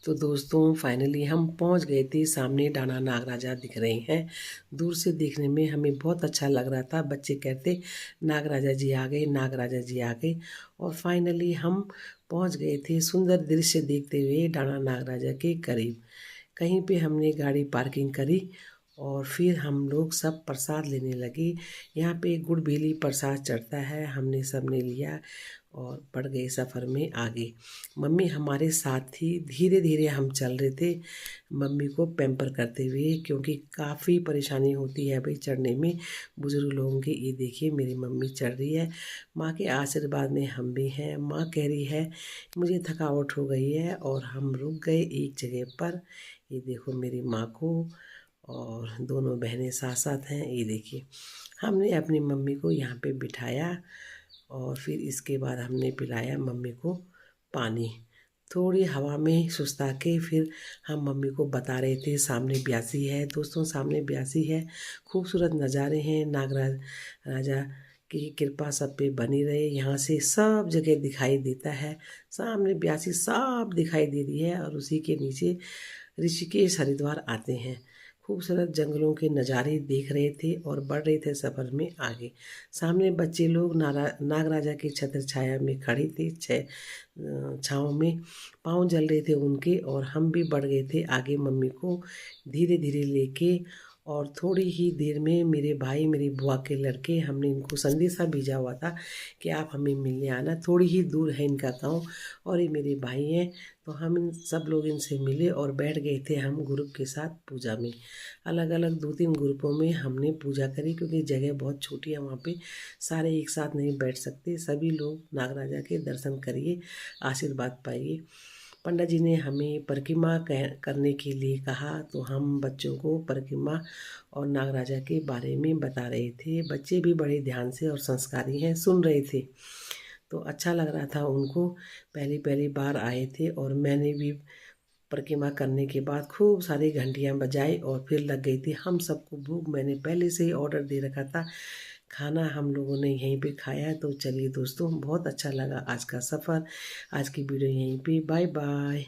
तो दोस्तों फाइनली हम पहुंच गए थे। सामने डाना नागराजा दिख रहे हैं। दूर से देखने में हमें बहुत अच्छा लग रहा था। बच्चे कहते नागराजा जी आ गए, नागराजा जी आ गए। और फाइनली हम पहुंच गए थे सुंदर दृश्य देखते हुए डाना नागराजा के करीब। कहीं पे हमने गाड़ी पार्किंग करी और फिर हम लोग सब प्रसाद लेने लगे। यहाँ पे गुड़ बेली प्रसाद चढ़ता है, हमने सब ने लिया और बढ़ गए सफ़र में आगे। मम्मी हमारे साथ थी। धीरे धीरे हम चल रहे थे मम्मी को पैम्पर करते हुए, क्योंकि काफ़ी परेशानी होती है भाई चढ़ने में बुज़ुर्ग लोगों की। ये देखिए मेरी मम्मी चढ़ रही है। माँ के आशीर्वाद में हम भी हैं। माँ कह रही है मुझे थकावट हो गई है और हम रुक गए एक जगह पर। ये देखो मेरी माँ को, और दोनों बहनें साथ साथ हैं। ये देखिए हमने अपनी मम्मी को यहाँ पे बिठाया और फिर इसके बाद हमने पिलाया मम्मी को पानी। थोड़ी हवा में सुस्ता के फिर हम मम्मी को बता रहे थे सामने ब्यासी है। दोस्तों सामने ब्यासी है, खूबसूरत नज़ारे हैं। नागराज राजा की कृपा सब पे बनी रहे। यहाँ से सब जगह दिखाई देता है। सामने ब्यासी साफ दिखाई दे रही है और उसी के नीचे ऋषिकेश हरिद्वार आते हैं। खूबसूरत जंगलों के नज़ारे देख रहे थे और बढ़ रहे थे सफ़र में आगे। सामने बच्चे लोग नागराजा की छत्र छाया में खड़े थे, छाँव में पाँव जल रहे थे उनके, और हम भी बढ़ गए थे आगे मम्मी को धीरे धीरे लेके। और थोड़ी ही देर में मेरे भाई मेरी बुआ के लड़के, हमने इनको संदेशा भेजा हुआ था कि आप हमें मिलने आना। थोड़ी ही दूर है इनका गाँव और ये मेरे भाई हैं। तो हम इन सब लोग इनसे मिले और बैठ गए थे हम ग्रुप के साथ पूजा में। अलग अलग 2-3 ग्रुपों में हमने पूजा करी, क्योंकि जगह बहुत छोटी है वहाँ पे सारे एक साथ नहीं बैठ सकते। सभी लोग नागराजा के दर्शन करिए, आशीर्वाद पाइए। पंडित जी ने हमें परिक्रमा करने के लिए कहा, तो हम बच्चों को परिक्रमा और नागराजा के बारे में बता रहे थे। बच्चे भी बड़े ध्यान से और संस्कारी हैं, सुन रहे थे। तो अच्छा लग रहा था उनको। पहली पहली बार आए थे और मैंने भी परिक्रमा करने के बाद खूब सारी घंटियां बजाई और फिर लग गई थी हम सबको भूख। मैंने पहले से ही ऑर्डर दे रखा था। खाना हम लोगों ने यहीं पे खाया। तो चलिए दोस्तों, बहुत अच्छा लगा आज का सफ़र। आज की वीडियो यहीं पे। Bye bye.